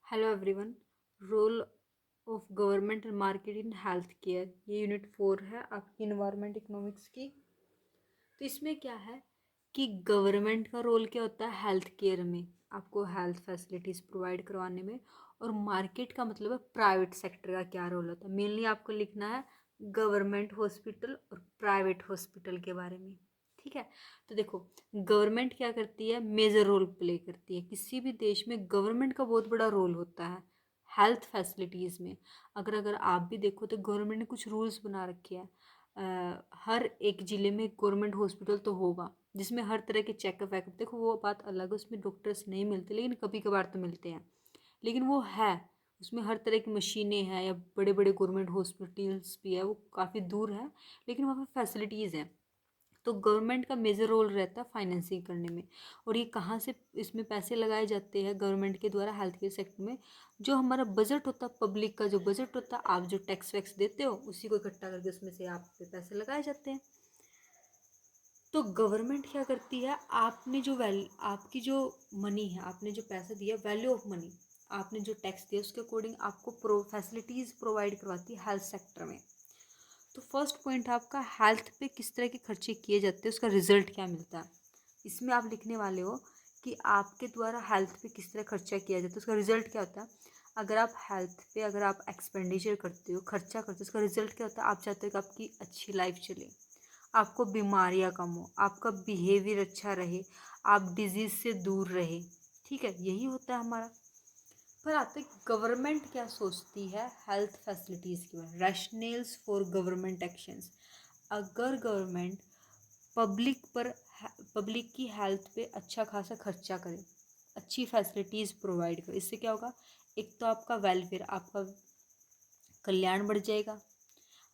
Hello everyone. Role of government and market in health care, ये unit 4 है आपकी environment economics की। तो इसमें क्या है कि गवर्नमेंट का रोल क्या होता है हेल्थ केयर में, आपको हेल्थ फैसिलिटीज़ प्रोवाइड करवाने में। और मार्केट का मतलब है प्राइवेट सेक्टर का क्या रोल होता है। मेनली आपको लिखना है गवर्नमेंट हॉस्पिटल और प्राइवेट हॉस्पिटल के बारे में। ठीक है। तो देखो, गवर्नमेंट क्या करती है, मेजर रोल प्ले करती है। किसी भी देश में गवर्नमेंट का बहुत बड़ा रोल होता है हेल्थ फैसिलिटीज़ में। अगर अगर आप भी देखो तो गवर्नमेंट ने कुछ रूल्स बना रखे हैं। हर एक ज़िले में गवर्नमेंट हॉस्पिटल तो होगा जिसमें हर तरह के चेकअप वैकअप, देखो वो बात अलग है, उसमें डॉक्टर्स नहीं मिलते लेकिन कभी कभार तो मिलते हैं। लेकिन वो है, उसमें हर तरह की मशीनें हैं, या बड़े बड़े गवर्नमेंट हॉस्पिटल्स भी है, वो काफ़ी दूर है लेकिन वहाँ पर फैसिलिटीज़ हैं। तो गवर्नमेंट का मेजर रोल रहता है फाइनेंसिंग करने में। और ये कहाँ से इसमें पैसे लगाए जाते हैं गवर्नमेंट के द्वारा हेल्थ केयर सेक्टर में। जो हमारा बजट होता है, पब्लिक का जो बजट होता है, आप जो टैक्स वैक्स देते हो उसी को इकट्ठा करके उसमें से आप पे पैसे लगाए जाते हैं। तो गवर्नमेंट क्या करती है, आपने जो आपकी जो मनी है, आपने जो पैसा दिया, वैल्यू ऑफ मनी, आपने जो टैक्स दिया उसके अकॉर्डिंग आपको फैसिलिटीज़ प्रोवाइड करवाती है हेल्थ सेक्टर में। तो फर्स्ट पॉइंट आपका हेल्थ पे किस तरह के खर्चे किए जाते हैं, उसका रिजल्ट क्या मिलता है। इसमें आप लिखने वाले हो कि आपके द्वारा हेल्थ पे किस तरह खर्चा किया जाता है, उसका रिजल्ट क्या होता है। अगर आप हेल्थ पे अगर आप एक्सपेंडिचर करते हो, खर्चा करते हो, उसका रिजल्ट क्या होता है। आप चाहते हो कि आपकी अच्छी लाइफ चले, आपको बीमारियां कम हो, आपका बिहेवियर अच्छा रहे, आप डिजीज़ से दूर रहे। ठीक है, यही होता है हमारा। पर आते गवर्नमेंट क्या सोचती है हेल्थ फैसिलिटीज़ के बारे में, रैशनल्स फॉर गवर्नमेंट एक्शंस। अगर गवर्नमेंट पब्लिक पर पब्लिक की हेल्थ पे अच्छा खासा खर्चा करे, अच्छी फैसिलिटीज़ प्रोवाइड करे, इससे क्या होगा। एक तो आपका वेलफेयर, आपका कल्याण बढ़ जाएगा।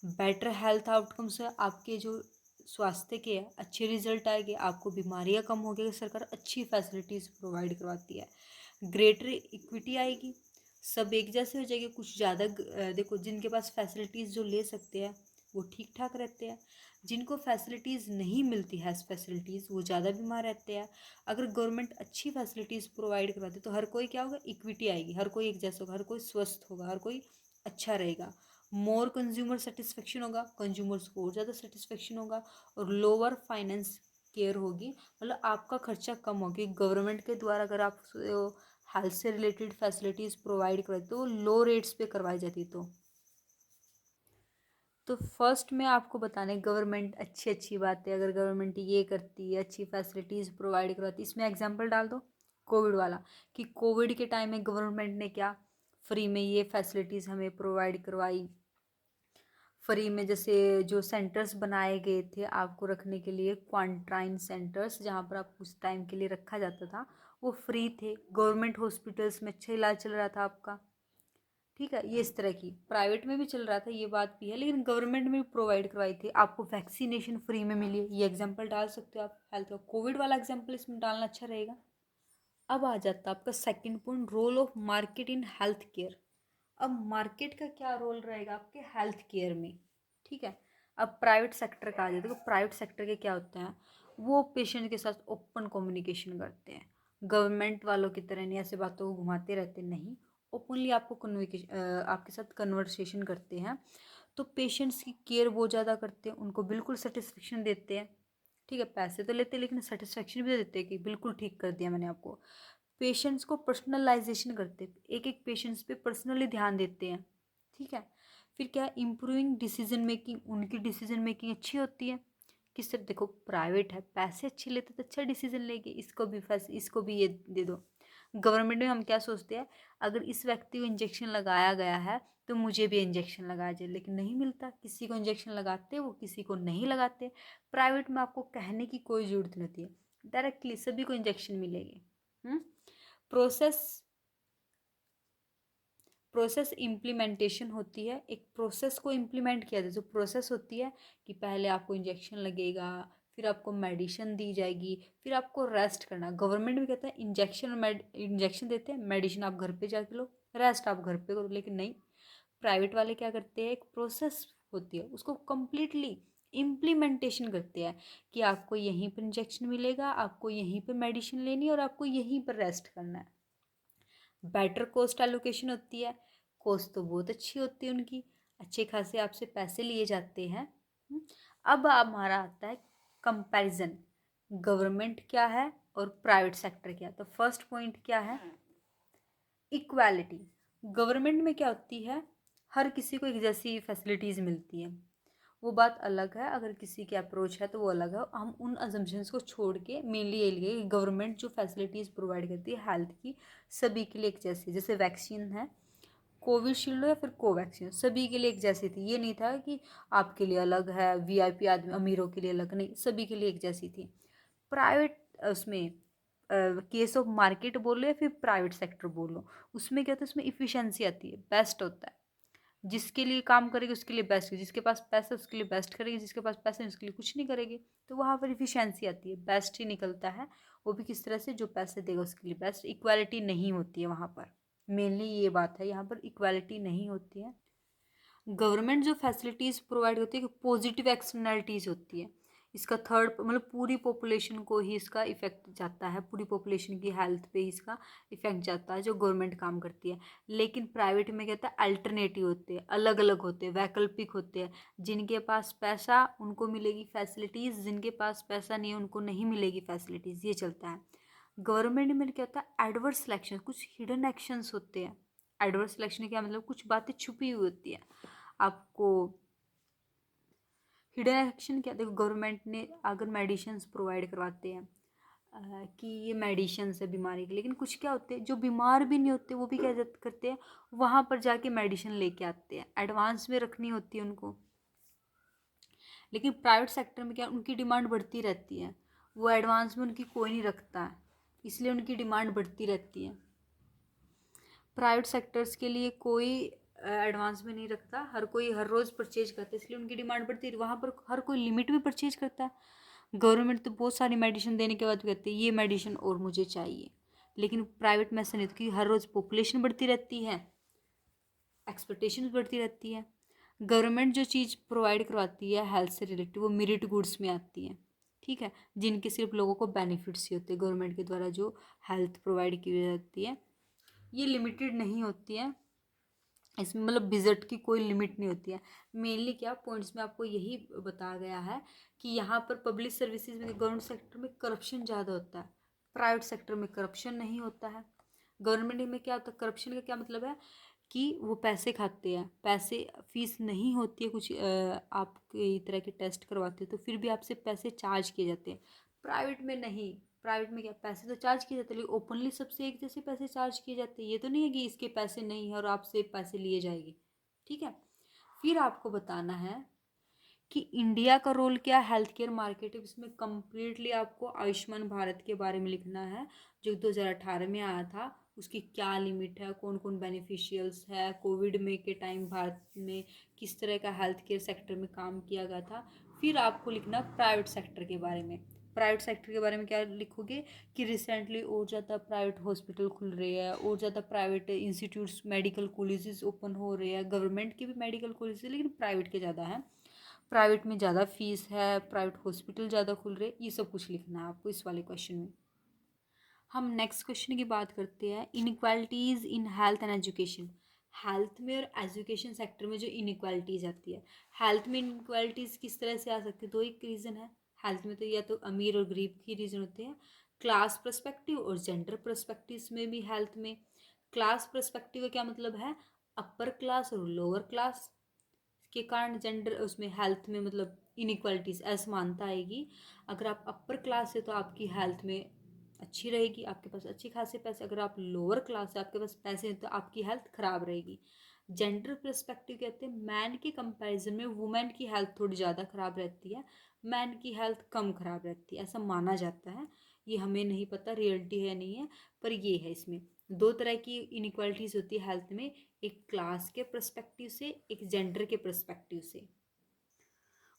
बेटर हेल्थ आउटकम्स है, आपके जो स्वास्थ्य के अच्छे रिजल्ट आएंगे, आपको बीमारियां कम होगी। सरकार अच्छी फैसिलिटीज़ प्रोवाइड करवाती है, ग्रेटर इक्विटी आएगी, सब एक जैसे हो जाएंगे। कुछ ज़्यादा देखो, जिनके पास फैसिलिटीज़ जो ले सकते हैं वो ठीक ठाक रहते हैं, जिनको फैसिलिटीज़ नहीं मिलती है फैसिलिटीज़ वो ज़्यादा बीमार रहते हैं। अगर गवर्नमेंट अच्छी फैसिलिटीज़ प्रोवाइड करवाती तो हर कोई क्या होगा, इक्विटी आएगी, हर कोई एक जैसा होगा, हर कोई स्वस्थ होगा, हर कोई अच्छा रहेगा। मोर कंज्यूमर सेटिस्फेक्शन होगा, कंज्यूमर्स को और ज़्यादा सेटिस्फेक्शन होगा। और लोअर फाइनेंस केयर होगी, मतलब आपका खर्चा कम होगी। गवर्नमेंट के द्वारा अगर आप हेल्थ से रिलेटेड फैसिलिटीज़ प्रोवाइड करते तो लो रेट्स पे करवाई जाती। तो फर्स्ट में आपको बताने गवर्नमेंट अच्छी अच्छी बातें, अगर गवर्नमेंट ये करती है, अच्छी फैसिलिटीज़ प्रोवाइड करवाती है। इसमें एग्जांपल डाल दो कोविड वाला, कि कोविड के टाइम में गवर्नमेंट ने क्या फ्री में ये फैसिलिटीज़ हमें प्रोवाइड करवाई। फ्री में जैसे जो सेंटर्स बनाए गए थे आपको रखने के लिए, क्वारंटाइन सेंटर्स जहाँ पर आप कुछ टाइम के लिए रखा जाता था, वो फ्री थे। गवर्नमेंट हॉस्पिटल्स में अच्छा इलाज चल रहा था आपका। ठीक है, ये इस तरह की प्राइवेट में भी चल रहा था, ये बात भी है, लेकिन गवर्नमेंट में भी प्रोवाइड करवाई थी। आपको वैक्सीनेशन फ्री में मिली है, ये एग्जांपल डाल सकते हो आप। हेल्थ का कोविड वाला एग्जांपल इसमें डालना अच्छा रहेगा। अब आ जाता है आपका second point, role of market in health care. अब मार्केट का क्या रोल रहेगा आपके हेल्थ केयर में। ठीक है। अब प्राइवेट सेक्टर का आ जाए, देखो प्राइवेट सेक्टर के क्या होता है, वो पेशेंट के साथ ओपन कम्युनिकेशन करते हैं। गवर्नमेंट वालों की तरह नहीं ऐसे बातों को घुमाते रहते, नहीं, ओपनली आपको कन्विकेशन आपके साथ कन्वर्सेशन करते हैं। तो पेशेंट्स की केयर वो ज़्यादा करते हैं, उनको बिल्कुल सेटिस्फेक्शन देते हैं। ठीक है, पैसे तो लेते हैं लेकिन सेटिस्फेक्शन भी दे देते हैं कि बिल्कुल ठीक कर दिया मैंने आपको। पेशेंट्स को पर्सनलाइजेशन करते हैं, एक एक पेशेंट्स पे पर्सनली ध्यान देते हैं। ठीक है। फिर क्या, इम्प्रूविंग डिसीजन मेकिंग, उनकी डिसीजन मेकिंग अच्छी होती है। किस तरह, देखो प्राइवेट है, पैसे अच्छे लेते तो अच्छा डिसीजन लेंगे, इसको भी ये दे दो। गवर्नमेंट में हम क्या सोचते हैं, अगर इस व्यक्ति को इंजेक्शन लगाया गया है तो मुझे भी इंजेक्शन लगाया जाए, लेकिन नहीं मिलता, किसी को इंजेक्शन लगाते वो किसी को नहीं लगाते। प्राइवेट में आपको कहने की कोई ज़रूरत नहीं होती है, डायरेक्टली सभी को इंजेक्शन मिलेगी। प्रोसेस प्रोसेस इम्प्लीमेंटेशन होती है, एक प्रोसेस को इम्प्लीमेंट किया जाए। जो प्रोसेस होती है कि पहले आपको इंजेक्शन लगेगा, फिर आपको मेडिसिन दी जाएगी, फिर आपको रेस्ट करना। गवर्नमेंट भी कहता है इंजेक्शन देते हैं, मेडिसिन आप घर पे जाके लो, रेस्ट आप घर पे करो, लेकिन नहीं, प्राइवेट वाले क्या करते हैं, एक प्रोसेस होती है उसको कम्प्लीटली इम्प्लीमेंटेशन करते हैं कि आपको यहीं पर इंजेक्शन मिलेगा, आपको यहीं पर मेडिसिन लेनी है और आपको यहीं पर रेस्ट करना है। बेटर कॉस्ट एलोकेशन होती है, कॉस्ट तो बहुत अच्छी होती है उनकी, अच्छे खासे आपसे पैसे लिए जाते हैं। अब हमारा आता है कंपैरिजन, गवर्नमेंट क्या है और प्राइवेट सेक्टर क्या है। तो फर्स्ट पॉइंट क्या है, इक्वालिटी। गवर्नमेंट में क्या होती है, हर किसी को एक जैसी फैसिलिटीज़ मिलती है, वो बात अलग है, अगर किसी की अप्रोच है तो वो अलग है। हम उन अजम्पशंस को छोड़ के मेनली ये लिए कि गवर्नमेंट जो फैसिलिटीज़ प्रोवाइड करती है हेल्थ की, सभी के लिए एक जैसी, जैसे वैक्सीन है, कोविशील्ड या फिर कोवैक्सीन, सभी के लिए एक जैसी थी। ये नहीं था कि आपके लिए अलग है, वीआईपी आदमी अमीरों के लिए अलग, नहीं, सभी के लिए एक जैसी थी। प्राइवेट उसमें केस ऑफ मार्केट बोलो या फिर प्राइवेट सेक्टर बोलो, उसमें क्या होता है, उसमें इफ़िशेंसी आती है, बेस्ट होता है। जिसके लिए काम करेगी उसके लिए बेस्ट, जिसके पास पैसा उसके लिए बेस्ट करेगी, जिसके पास पैसा उसके लिए कुछ नहीं करेगी। तो वहाँ पर इफिशियंसी आती है, बेस्ट ही निकलता है, वो भी किस तरह से, जो पैसे देगा उसके लिए बेस्ट। इक्वालिटी नहीं होती है वहाँ पर, मेनली ये बात है, यहाँ पर इक्वालिटी नहीं होती है। गवर्नमेंट जो फैसिलिटीज़ प्रोवाइड होती है, पॉजिटिव एक्सटर्नलिटीज़ होती है। इसका थर्ड मतलब पूरी पॉपुलेशन को ही इसका इफेक्ट जाता है, पूरी पॉपुलेशन की हेल्थ पे ही इसका इफेक्ट जाता है जो गवर्नमेंट काम करती है। लेकिन प्राइवेट में क्या होता है, अल्टरनेटिव होते हैं, अलग अलग होते हैं, वैकल्पिक होते हैं। जिनके पास पैसा उनको मिलेगी फैसिलिटीज़, जिनके पास पैसा नहीं है उनको नहीं मिलेगी फैसिलिटीज़, ये चलता है। गवर्नमेंट में क्या होता है, एडवर्स सिलेक्शन, कुछ हिडन एक्शंस होते हैं। एडवर्स सिलेक्शन क्या मतलब, कुछ बातें छुपी हुई होती है आपको। हिडन एक्शन क्या, देखो गवर्नमेंट ने अगर मेडिसिन्स प्रोवाइड करवाते हैं कि ये मेडिसिन्स है बीमारी के, लेकिन कुछ क्या होते हैं जो बीमार भी नहीं होते वो भी क्या करते हैं, वहाँ पर जाके मेडिसिन लेके आते हैं, एडवांस में रखनी होती है उनको। लेकिन प्राइवेट सेक्टर में क्या, उनकी डिमांड बढ़ती रहती है, वो एडवांस में उनकी कोई नहीं रखता है, इसलिए उनकी डिमांड बढ़ती रहती है। प्राइवेट सेक्टर्स के लिए कोई एडवांस में नहीं रखता, हर कोई हर रोज़ परचेज करता है, इसलिए उनकी डिमांड बढ़ती है। वहाँ पर हर कोई लिमिट में परचेज करता है। गवर्नमेंट तो बहुत सारी मेडिसिन देने के बाद भी कहती है ये मेडिसिन और मुझे चाहिए, लेकिन प्राइवेट में ऐसा नहीं, कि हर रोज़ पॉपुलेशन बढ़ती रहती है, एक्सपेक्टेशंस बढ़ती रहती है। गवर्नमेंट जो चीज़ प्रोवाइड करवाती है हेल्थ से रिलेटेड, वो मेरिट गुड्स में आती है, ठीक है, जिनके सिर्फ लोगों को बेनिफिट्स ही होते हैं। गवर्नमेंट के द्वारा जो हेल्थ प्रोवाइड की जाती है ये लिमिटेड नहीं होती है, इसमें मतलब बजट की कोई लिमिट नहीं होती है। मेनली क्या पॉइंट्स में आपको यही बताया गया है कि यहाँ पर पब्लिक सर्विसेज में गवर्नमेंट सेक्टर में करप्शन ज़्यादा होता है, प्राइवेट सेक्टर में करप्शन नहीं होता है। गवर्नमेंट में क्या होता है, करप्शन का क्या मतलब है कि वो पैसे खाते हैं, पैसे फीस नहीं होती है कुछ, आप कई तरह के टेस्ट करवाते हो तो फिर भी आपसे पैसे चार्ज किए जाते हैं। प्राइवेट में नहीं, प्राइवेट में क्या, पैसे तो चार्ज किए जाते हैं लेकिन ओपनली सबसे एक जैसे पैसे चार्ज किए जाते हैं, ये तो नहीं है कि इसके पैसे नहीं है और आपसे पैसे लिए जाएंगे, ठीक है। फिर आपको बताना है कि इंडिया का रोल क्या है हेल्थ केयर मार्केट, इसमें कम्प्लीटली आपको आयुष्मान भारत के बारे में लिखना है, जो 2018 में आया था, उसकी क्या लिमिट है, कौन कौन बेनिफिशियल्स है, कोविड में के टाइम भारत में किस तरह का हेल्थ केयर सेक्टर में काम किया गया था। फिर आपको लिखना प्राइवेट सेक्टर के बारे में। प्राइवेट सेक्टर के बारे में क्या लिखोगे कि रिसेंटली और ज़्यादा प्राइवेट हॉस्पिटल खुल रहे हैं, और ज़्यादा private institutes medical colleges open हो रहे हैं, गवर्नमेंट के भी मेडिकल कॉलेज लेकिन प्राइवेट के ज़्यादा हैं, प्राइवेट में ज़्यादा फीस है, प्राइवेट हॉस्पिटल ज़्यादा खुल रहे, ये सब कुछ लिखना है आपको इस वाले क्वेश्चन में। हम नेक्स्ट क्वेश्चन की बात करते हैं, inequalities in health and education. Health में और एजुकेशन सेक्टर में जो इनक्वालिटीज़ आती है, हेल्थ में इनक्वालिटीज़ किस तरह से आ सकती है, दो एक रीज़न है हेल्थ में, तो या तो अमीर और गरीब की रीज़न होते हैं, क्लास पर्सपेक्टिव और जेंडर पर्सपेक्टिव में भी। हेल्थ में क्लास पर्सपेक्टिव का क्या मतलब है, अपर क्लास और लोअर क्लास के कारण जेंडर उसमें हेल्थ में मतलब इनइक्वालिटीज़ असमानता आएगी। अगर आप अपर क्लास है तो आपकी हेल्थ में अच्छी रहेगी, आपके पास अच्छी खासे पैसे, अगर आप लोअर क्लास है आपके पास पैसे हैं तो आपकी हेल्थ ख़राब रहेगी। जेंडर पर्सपेक्टिव कहते हैं मैन के कंपैरिजन में वुमेन की हेल्थ थोड़ी ज़्यादा ख़राब रहती है, मैन की हेल्थ कम ख़राब रहती है, ऐसा माना जाता है। ये हमें नहीं पता रियलिटी है नहीं है, पर ये है, इसमें दो तरह की इनइक्वालिटीज़ होती है हेल्थ में, एक क्लास के पर्सपेक्टिव से, एक जेंडर के पर्सपेक्टिव से।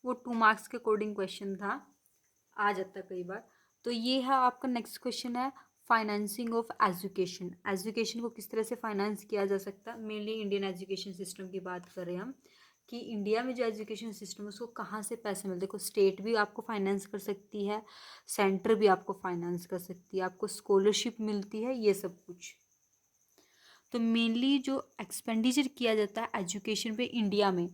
वो 2 मार्क्स के अकॉर्डिंग क्वेश्चन था, आ जाता कई बार। तो ये है आपका नेक्स्ट क्वेश्चन है, फाइनेंसिंग ऑफ एजुकेशन। एजुकेशन को किस तरह से फाइनेंस किया जा सकता है, मेनली इंडियन एजुकेशन सिस्टम की बात करें हम, कि इंडिया में जो एजुकेशन सिस्टम है उसको कहाँ से पैसे मिलते हैं। देखो स्टेट भी आपको फाइनेंस कर सकती है, सेंटर भी आपको फाइनेंस कर सकती है, आपको स्कॉलरशिप मिलती है, ये सब कुछ। तो मेनली जो एक्सपेंडिचर किया जाता है एजुकेशन पे इंडिया में,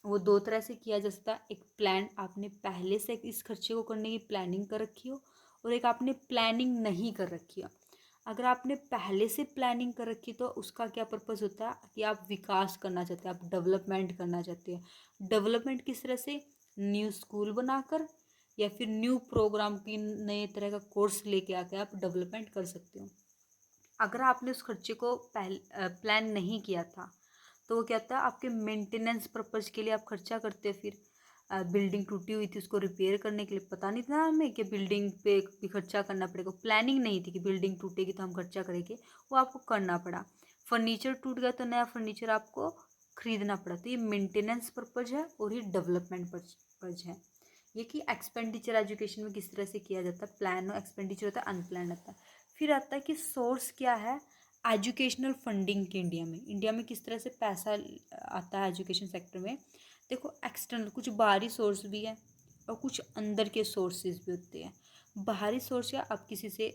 वो दो तरह से किया जा सकता है। एक प्लान, आपने पहले से इस खर्चे को करने की प्लानिंग कर रखी हो, और एक आपने प्लानिंग नहीं कर रखी हो। अगर आपने पहले से प्लानिंग कर रखी तो उसका क्या पर्पस होता है कि आप विकास करना चाहते हैं, आप डेवलपमेंट करना चाहते हैं। डेवलपमेंट किस तरह से, न्यू स्कूल बनाकर या फिर न्यू प्रोग्राम की नए तरह का कोर्स लेके आके आप डेवलपमेंट कर सकते हो। अगर आपने उस खर्चे को प्लान नहीं किया था तो वो क्या था, आपके मेंटेनेंस पर्पज़ के लिए आप खर्चा करते हो। फिर बिल्डिंग टूटी हुई थी, उसको रिपेयर करने के लिए पता नहीं था हमें कि बिल्डिंग पे भी खर्चा करना पड़ेगा। प्लानिंग नहीं थी कि बिल्डिंग टूटेगी तो हम खर्चा करेंगे, वो आपको करना पड़ा। फर्नीचर टूट गया तो नया फर्नीचर आपको खरीदना पड़ा। तो ये मेंटेनेंस पर्पज़ है और ये डेवलपमेंट पर्पज़ है। ये कि एक्सपेंडिचर एजुकेशन में किस तरह से किया जाता है, प्लान एक्सपेंडिचर होता है, अनप्लान होता है। फिर आता है कि सोर्स क्या है एजुकेशनल फंडिंग के। इंडिया में किस तरह से पैसा आता है एजुकेशन सेक्टर में। देखो, एक्सटर्नल कुछ बाहरी सोर्स भी है और कुछ अंदर के सोर्सेज भी होते हैं। बाहरी सोर्स या आप किसी से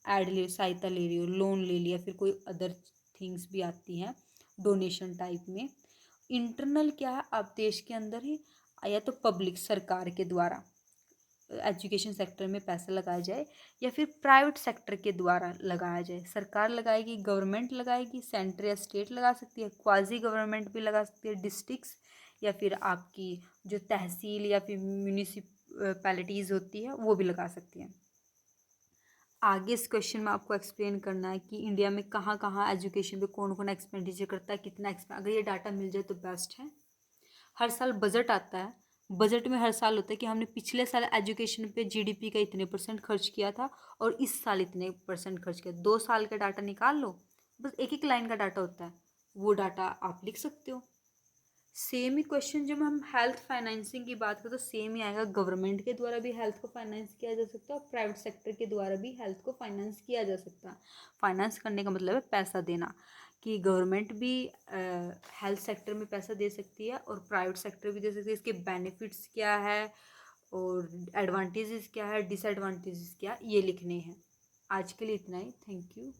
सहायता ले रही हो, लोन ले लिया, फिर कोई अदर थिंग्स भी आती हैं डोनेशन टाइप में। इंटरनल क्या है, आप देश के अंदर ही या तो पब्लिक सरकार के द्वारा एजुकेशन सेक्टर में पैसा लगाया जाए, या फिर प्राइवेट सेक्टर के द्वारा लगाया जाए। सरकार लगाएगी, गवर्नमेंट लगाएगी, सेंटर या स्टेट लगा सकती है, क्वाजी गवर्नमेंट भी लगा सकती है, डिस्ट्रिक्ट्स या फिर आपकी जो तहसील या फिर म्यूनिसिपैलिटीज़ होती है वो भी लगा सकती हैं। आगे इस क्वेश्चन में आपको एक्सप्लेन करना है कि इंडिया में कहाँ कहाँ एजुकेशन पे कौन कौन एक्सपेंडिचर करता है, कितना अगर ये डाटा मिल जाए तो बेस्ट है। हर साल बजट आता है, बजट में हर साल होता है कि हमने पिछले साल एजुकेशन पे जीडीपी का इतने परसेंट खर्च किया था और इस साल इतने परसेंट खर्च किया। 2 साल का डाटा निकाल लो, बस एक एक लाइन का डाटा होता है, वो डाटा आप लिख सकते हो। सेम ही क्वेश्चन जब हम हेल्थ फाइनेंसिंग की बात करें तो सेम ही आएगा। गवर्नमेंट के द्वारा भी हेल्थ को फाइनेंस किया जा सकता है और प्राइवेट सेक्टर के द्वारा भी हेल्थ को फाइनेंस किया जा सकता है। फाइनेंस करने का मतलब है पैसा देना, कि गवर्नमेंट भी हेल्थ सेक्टर में पैसा दे सकती है और प्राइवेट सेक्टर भी दे सकती है। इसके बेनिफिट्स क्या है और एडवांटेजेस क्या है, डिसएडवांटेजेस क्या, ये लिखने हैं। आज के लिए इतना ही। Thank you.